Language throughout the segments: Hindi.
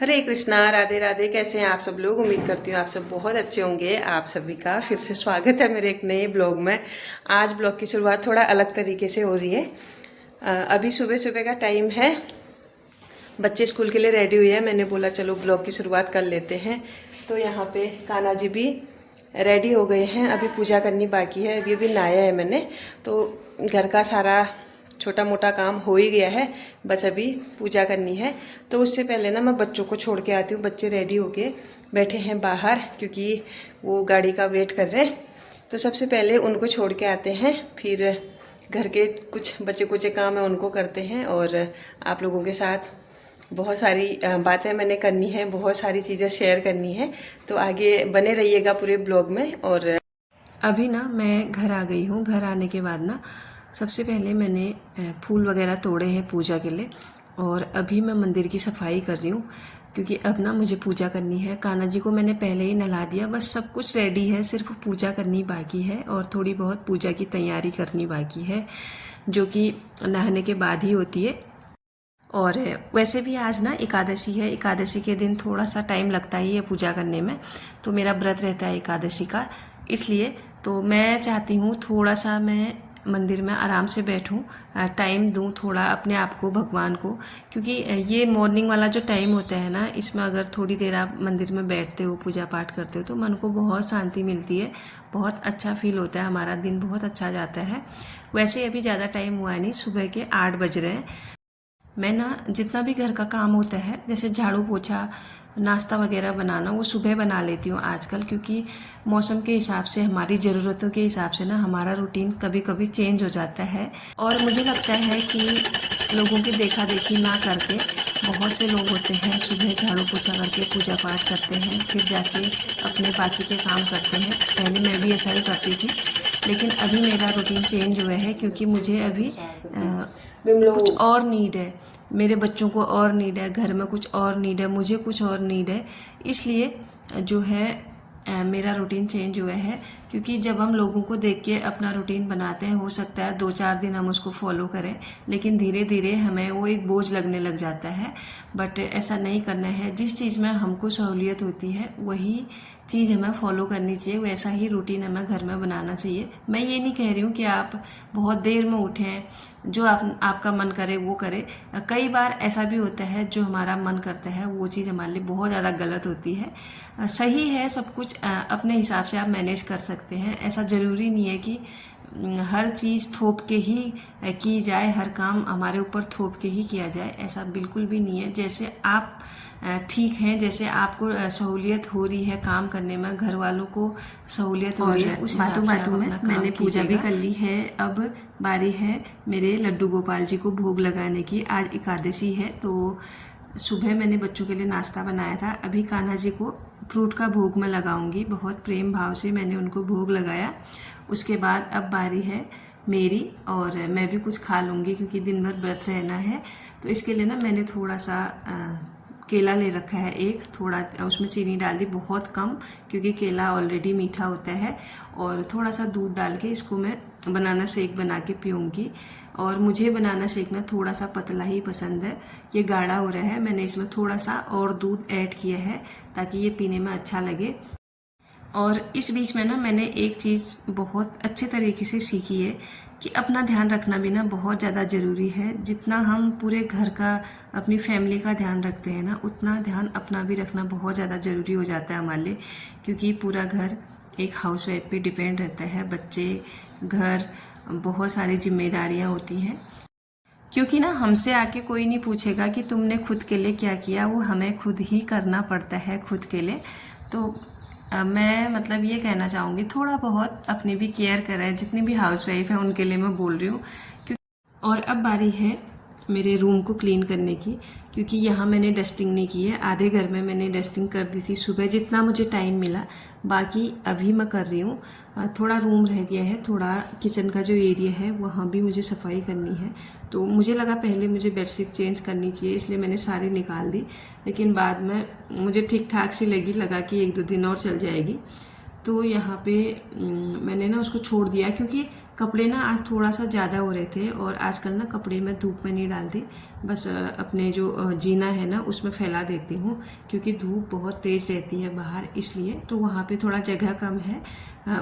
हरे कृष्णा, राधे राधे। कैसे हैं आप सब लोग? उम्मीद करती हूँ आप सब बहुत अच्छे होंगे। आप सभी का फिर से स्वागत है मेरे एक नए ब्लॉग में। आज ब्लॉग की शुरुआत थोड़ा अलग तरीके से हो रही है। अभी सुबह सुबह का टाइम है, बच्चे स्कूल के लिए रेडी हुए हैं। मैंने बोला चलो ब्लॉग की शुरुआत कर लेते हैं। तो यहाँ पे कान्हा जी भी रेडी हो गए हैं। अभी पूजा करनी बाकी है। अभी अभी नहाया है मैंने, तो घर का सारा छोटा मोटा काम हो ही गया है, बस अभी पूजा करनी है। तो उससे पहले ना मैं बच्चों को छोड़ के आती हूँ। बच्चे रेडी होके बैठे हैं बाहर, क्योंकि वो गाड़ी का वेट कर रहे हैं। तो सबसे पहले उनको छोड़ के आते हैं, फिर घर के कुछ बचे कुचे काम है उनको करते हैं। और आप लोगों के साथ बहुत सारी बातें मैंने करनी है, बहुत सारी चीज़ें शेयर करनी है। तो आगे बने रहिएगा पूरे ब्लॉग में। और अभी ना मैं घर आ गई हूँ। घर आने के बाद ना सबसे पहले मैंने फूल वगैरह तोड़े हैं पूजा के लिए, और अभी मैं मंदिर की सफाई कर रही हूँ, क्योंकि अब ना मुझे पूजा करनी है। कान्हा जी को मैंने पहले ही नहला दिया, बस सब कुछ रेडी है, सिर्फ पूजा करनी बाकी है और थोड़ी बहुत पूजा की तैयारी करनी बाकी है, जो कि नहाने के बाद ही होती है। और वैसे भी आज ना एकादशी है। एकादशी के दिन थोड़ा सा टाइम लगता ही है पूजा करने में, तो मेरा व्रत रहता है एकादशी का, इसलिए तो मैं चाहती हूँ थोड़ा सा मैं मंदिर में आराम से बैठूं, टाइम दूं थोड़ा अपने आप को, भगवान को। क्योंकि ये मॉर्निंग वाला जो टाइम होता है ना, इसमें अगर थोड़ी देर आप मंदिर में बैठते हो, पूजा पाठ करते हो, तो मन को बहुत शांति मिलती है, बहुत अच्छा फील होता है, हमारा दिन बहुत अच्छा जाता है। वैसे अभी ज़्यादा टाइम हुआ नहीं, सुबह के 8 बज रहे हैं। मैं ना जितना भी घर का काम होता है, जैसे झाड़ू पोछा, नाश्ता वगैरह बनाना, वो सुबह बना लेती हूँ आजकल, क्योंकि मौसम के हिसाब से, हमारी ज़रूरतों के हिसाब से ना हमारा रूटीन कभी कभी चेंज हो जाता है। और मुझे लगता है कि लोगों की देखा देखी ना करके, बहुत से लोग होते हैं सुबह झाड़ू पोछा करके पूजा पाठ करते हैं, फिर जाके अपने बाकी के काम करते हैं। पहले मैं भी ऐसा ही करती थी, लेकिन अभी मेरा रूटीन चेंज हुआ है, क्योंकि मुझे अभी कुछ और नीड है, मेरे बच्चों को और नीड है, घर में कुछ और नीड है, मुझे कुछ और नीड है। इसलिए जो है मेरा रूटीन चेंज हुआ है। क्योंकि जब हम लोगों को देख के अपना रूटीन बनाते हैं, हो सकता है 2-4 दिन हम उसको फॉलो करें, लेकिन धीरे धीरे हमें वो एक बोझ लगने लग जाता है। बट ऐसा नहीं करना है। जिस चीज़ में हमको सहूलियत होती है वही चीज़ हमें फॉलो करनी चाहिए, वैसा ही रूटीन हमें घर में बनाना चाहिए। मैं ये नहीं कह रही हूँ कि आप बहुत देर में उठें, जो आपका मन करे वो करे। कई बार ऐसा भी होता है, जो हमारा मन करता है वो चीज़ हमारे लिए बहुत ज़्यादा गलत होती है। सही है सब कुछ, अपने हिसाब से आप मैनेज कर सकते हैं। ऐसा ज़रूरी नहीं है कि हर चीज़ थोप के ही की जाए, हर काम हमारे ऊपर थोप के ही किया जाए, ऐसा बिल्कुल भी नहीं है। जैसे आप ठीक हैं, जैसे आपको सहूलियत हो रही है काम करने में, घर वालों को सहूलियत हो रही है, उस बातों में मैंने पूजा भी कर ली है। अब बारी है मेरे लड्डू गोपाल जी को भोग लगाने की। आज एकादशी है, तो सुबह मैंने बच्चों के लिए नाश्ता बनाया था। अभी कान्हा जी को फ्रूट का भोग मैं लगाऊंगी, बहुत प्रेम भाव से मैंने उनको भोग लगाया। उसके बाद अब बारी है मेरी, और मैं भी कुछ खा लूँगी, क्योंकि दिन भर व्रत रहना है। तो इसके लिए ना मैंने थोड़ा सा केला ले रखा है एक, थोड़ा उसमें चीनी डाल दी, बहुत कम, क्योंकि केला ऑलरेडी मीठा होता है। और थोड़ा सा दूध डाल के इसको मैं बनाना शेक बना के पीऊँगी। और मुझे बनाना शेक ना थोड़ा सा पतला ही पसंद है। ये गाढ़ा हो रहा है, मैंने इसमें थोड़ा सा और दूध ऐड किया है ताकि ये पीने में अच्छा लगे। और इस बीच में ना मैंने एक चीज़ बहुत अच्छे तरीके से सीखी है कि अपना ध्यान रखना भी ना बहुत ज़्यादा ज़रूरी है। जितना हम पूरे घर का, अपनी फैमिली का ध्यान रखते हैं ना, उतना ध्यान अपना भी रखना बहुत ज़्यादा ज़रूरी हो जाता है हमारे लिए। क्योंकि पूरा घर एक हाउसवाइफ पे डिपेंड रहता है, बच्चे, घर, बहुत सारी जिम्मेदारियाँ होती हैं। क्योंकि ना हमसे आके कोई नहीं पूछेगा कि तुमने खुद के लिए क्या किया, वो हमें खुद ही करना पड़ता है खुद के लिए। तो मैं मतलब ये कहना चाहूँगी, थोड़ा बहुत अपनी भी केयर करें, जितनी भी हाउसवाइफ हैं उनके लिए मैं बोल रही हूँ। और अब बारी है मेरे रूम को क्लीन करने की, क्योंकि यहाँ मैंने डस्टिंग नहीं की है। आधे घर में मैंने डस्टिंग कर दी थी सुबह, जितना मुझे टाइम मिला, बाकी अभी मैं कर रही हूँ। थोड़ा रूम रह गया है, थोड़ा किचन का जो एरिया है वहाँ भी मुझे सफाई करनी है। तो मुझे लगा पहले मुझे बेडशीट चेंज करनी चाहिए, इसलिए मैंने सारी निकाल दी, लेकिन बाद में मुझे ठीक ठाक सी लगा कि 1-2 दिन और चल जाएगी। तो यहाँ पे मैंने ना उसको छोड़ दिया, क्योंकि कपड़े ना आज थोड़ा सा ज़्यादा हो रहे थे और आजकल ना कपड़े मैं धूप में नहीं डालती, बस अपने जो जीना है ना उसमें फैला देती हूँ, क्योंकि धूप बहुत तेज़ रहती है बाहर, इसलिए तो वहाँ पे थोड़ा जगह कम है,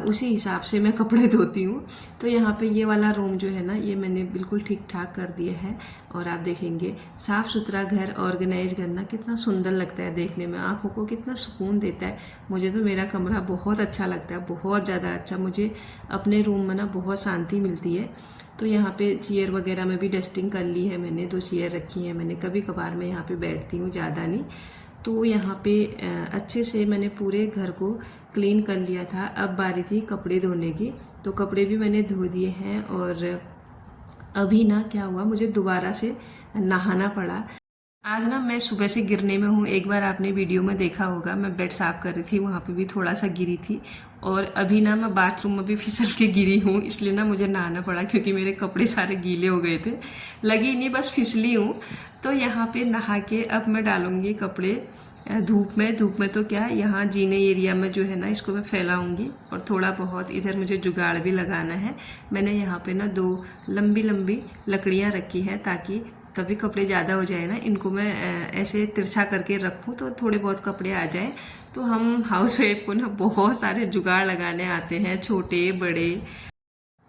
उसी हिसाब से मैं कपड़े धोती हूँ। तो यहाँ पे ये वाला रूम जो है ना ये मैंने बिल्कुल ठीक ठाक कर दिया है और आप देखेंगे साफ़ सुथरा घर ऑर्गेनाइज करना कितना सुंदर लगता है देखने में, आँखों को कितना सुकून देता है। मुझे तो मेरा कमरा बहुत अच्छा लगता है, बहुत ज़्यादा अच्छा। मुझे अपने रूम में ना बहुत शांति मिलती है। तो यहाँ पे चेयर वगैरह में भी डस्टिंग कर ली है मैंने, 2 चेयर रखी हैं मैंने, कभी कभार मैं यहाँ पे बैठती हूँ, ज़्यादा नहीं। तो यहाँ पे अच्छे से मैंने पूरे घर को क्लीन कर लिया था। अब बारी थी कपड़े धोने की, तो कपड़े भी मैंने धो दिए हैं और अभी ना क्या हुआ, मुझे दोबारा से नहाना पड़ा। आज ना मैं सुबह से गिरने में हूँ। एक बार आपने वीडियो में देखा होगा, मैं बेड साफ कर रही थी, वहाँ पे भी थोड़ा सा गिरी थी और अभी ना मैं बाथरूम में भी फिसल के गिरी हूँ, इसलिए ना मुझे नहाना पड़ा क्योंकि मेरे कपड़े सारे गीले हो गए थे। लगी नहीं, बस फिसली हूँ। तो यहाँ पे नहा के अब मैं डालूंगी कपड़े धूप में तो क्या यहाँ जीने एरिया में जो है ना इसको मैं फैलाऊंगी और थोड़ा बहुत इधर मुझे जुगाड़ भी लगाना है। मैंने यहाँ पे ना 2 लंबी लंबी लकड़ियाँ रखी हैं ताकि कभी कपड़े ज़्यादा हो जाए ना, इनको मैं ऐसे तिरछा करके रखूँ तो थोड़े बहुत कपड़े आ जाए। तो हम हाउस वाइफ को ना बहुत सारे जुगाड़ लगाने आते हैं, छोटे बड़े,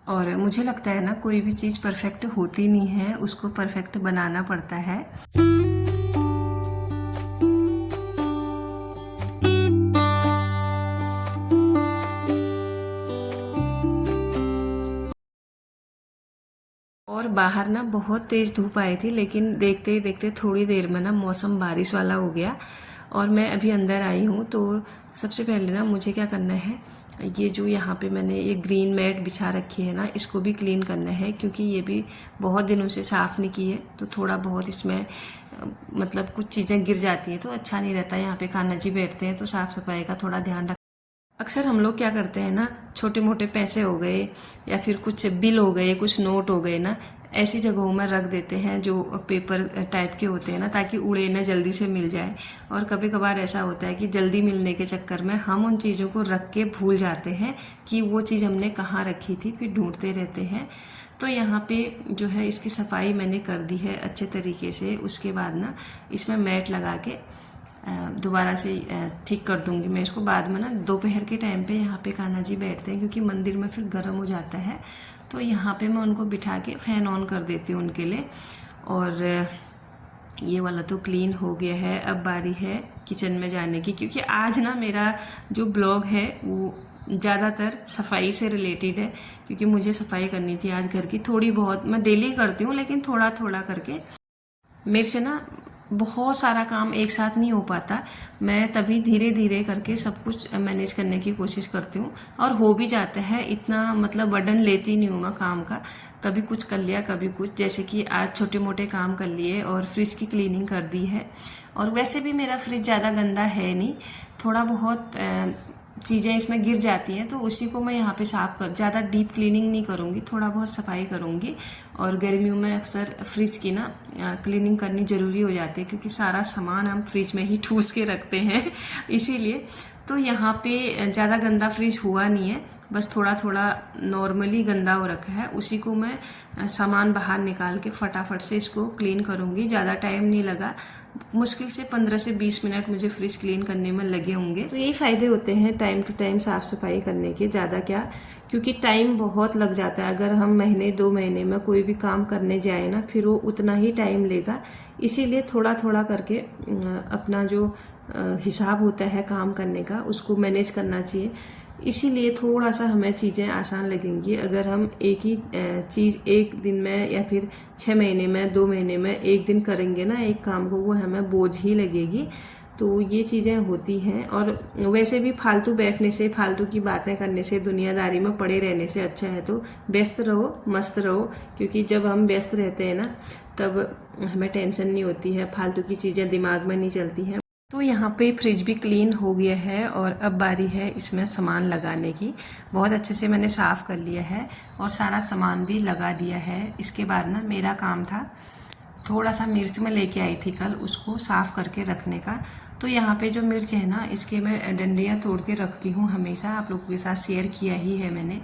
और मुझे लगता है ना कोई भी चीज़ परफेक्ट होती नहीं है, उसको परफेक्ट बनाना पड़ता है। और बाहर ना बहुत तेज़ धूप आई थी, लेकिन देखते ही देखते थोड़ी देर में ना मौसम बारिश वाला हो गया और मैं अभी अंदर आई हूँ। तो सबसे पहले ना मुझे क्या करना है, ये जो यहाँ पे मैंने ये ग्रीन मैट बिछा रखी है ना इसको भी क्लीन करना है, क्योंकि ये भी बहुत दिनों से साफ़ नहीं की है। तो थोड़ा बहुत इसमें मतलब कुछ चीज़ें गिर जाती हैं तो अच्छा नहीं रहता। यहाँ पे कान्हा जी बैठते हैं तो साफ़ सफाई का थोड़ा ध्यान रख। अक्सर हम लोग क्या करते हैं ना, छोटे मोटे पैसे हो गए या फिर कुछ बिल हो गए, कुछ नोट हो गए ना, ऐसी जगहों में रख देते हैं जो पेपर टाइप के होते हैं ना, ताकि उड़े ना, जल्दी से मिल जाए। और कभी कभार ऐसा होता है कि जल्दी मिलने के चक्कर में हम उन चीज़ों को रख के भूल जाते हैं कि वो चीज़ हमने कहाँ रखी थी, फिर ढूंढते रहते हैं। तो यहाँ पे जो है इसकी सफाई मैंने कर दी है अच्छे तरीके से। उसके बाद ना इसमें मैट लगा के दोबारा से ठीक कर दूंगी मैं इसको। बाद में ना दोपहर के टाइम पे यहाँ पे कान्हा जी बैठते हैं, क्योंकि मंदिर में फिर गर्म हो जाता है, तो यहाँ पे मैं उनको बिठा के फैन ऑन कर देती हूँ उनके लिए। और ये वाला तो क्लीन हो गया है। अब बारी है किचन में जाने की, क्योंकि आज ना मेरा जो ब्लॉग है वो ज़्यादातर सफाई से रिलेटेड है, क्योंकि मुझे सफाई करनी थी आज घर की। थोड़ी बहुत, मैं डेली करती हूँ लेकिन थोड़ा थोड़ा करके, मेरे से ना बहुत सारा काम एक साथ नहीं हो पाता। मैं तभी धीरे धीरे करके सब कुछ मैनेज करने की कोशिश करती हूँ और हो भी जाता है। इतना मतलब बर्डन लेती नहीं हूँ मैं काम का, कभी कुछ कर लिया कभी कुछ। जैसे कि आज छोटे मोटे काम कर लिए और फ्रिज की क्लीनिंग कर दी है। और वैसे भी मेरा फ्रिज ज़्यादा गंदा है नहीं, थोड़ा बहुत चीज़ें इसमें गिर जाती हैं, तो उसी को मैं यहाँ पे साफ कर, ज़्यादा डीप क्लीनिंग नहीं करूँगी, थोड़ा बहुत सफाई करूँगी। और गर्मियों में अक्सर फ्रिज की ना क्लीनिंग करनी ज़रूरी हो जाती है, क्योंकि सारा सामान हम फ्रिज में ही ठूस के रखते हैं इसीलिए। तो यहाँ पे ज़्यादा गंदा फ्रिज हुआ नहीं है, बस थोड़ा थोड़ा नॉर्मली गंदा हो रखा है। उसी को मैं सामान बाहर निकाल के फटाफट से इसको क्लीन करूँगी। ज़्यादा टाइम नहीं लगा, मुश्किल से 15 से 20 मिनट मुझे फ्रिज क्लीन करने में लगे होंगे। तो यही फ़ायदे होते हैं टाइम टू टाइम साफ़ सफाई करने के, ज़्यादा क्या, क्योंकि टाइम बहुत लग जाता है। अगर हम महीने 2 महीने में कोई भी काम करने जाए ना, फिर वो उतना ही टाइम लेगा। इसीलिए थोड़ा थोड़ा करके अपना जो हिसाब होता है काम करने का, उसको मैनेज करना चाहिए। इसीलिए थोड़ा सा हमें चीज़ें आसान लगेंगी। अगर हम एक ही चीज़ एक दिन में या फिर 6 महीने में, 2 महीने में एक दिन करेंगे ना एक काम को, वो हमें बोझ ही लगेगी। तो ये चीज़ें होती हैं। और वैसे भी फालतू बैठने से, फालतू की बातें करने से, दुनियादारी में पड़े रहने से अच्छा है तो व्यस्त रहो, मस्त रहो। क्योंकि जब हम व्यस्त रहते हैं ना, तब हमें टेंशन नहीं होती है, फालतू की चीज़ें दिमाग में नहीं चलती हैं। तो यहाँ पे फ्रिज भी क्लीन हो गया है और अब बारी है इसमें सामान लगाने की। बहुत अच्छे से मैंने साफ़ कर लिया है और सारा सामान भी लगा दिया है। इसके बाद ना मेरा काम था, थोड़ा सा मिर्च में लेके आई थी कल, उसको साफ़ करके रखने का। तो यहाँ पे जो मिर्च है ना, इसके मैं डंडियाँ तोड़ के रखती हूँ हमेशा, आप लोगों के साथ शेयर किया ही है मैंने।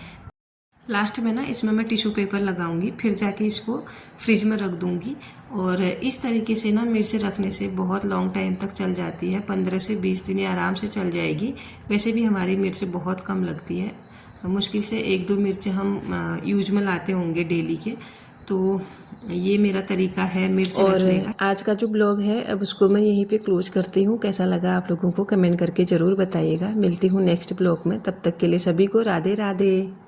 लास्ट में ना इसमें मैं टिश्यू पेपर लगाऊंगी, फिर जाके इसको फ्रिज में रख दूंगी। और इस तरीके से ना मिर्च रखने से बहुत लॉन्ग टाइम तक चल जाती है, 15 से 20 दिन आराम से चल जाएगी। वैसे भी हमारी मिर्च बहुत कम लगती है, मुश्किल से 1-2 मिर्च हम यूज में लाते होंगे डेली के। तो ये मेरा तरीका है मिर्च रखने का। आज का जो ब्लॉग है अब उसको मैं यहीं पे क्लोज करती हूँ। कैसा लगा आप लोगों को कमेंट करके ज़रूर बताइएगा। मिलती हूँ नेक्स्ट ब्लॉग में, तब तक के लिए सभी को राधे राधे।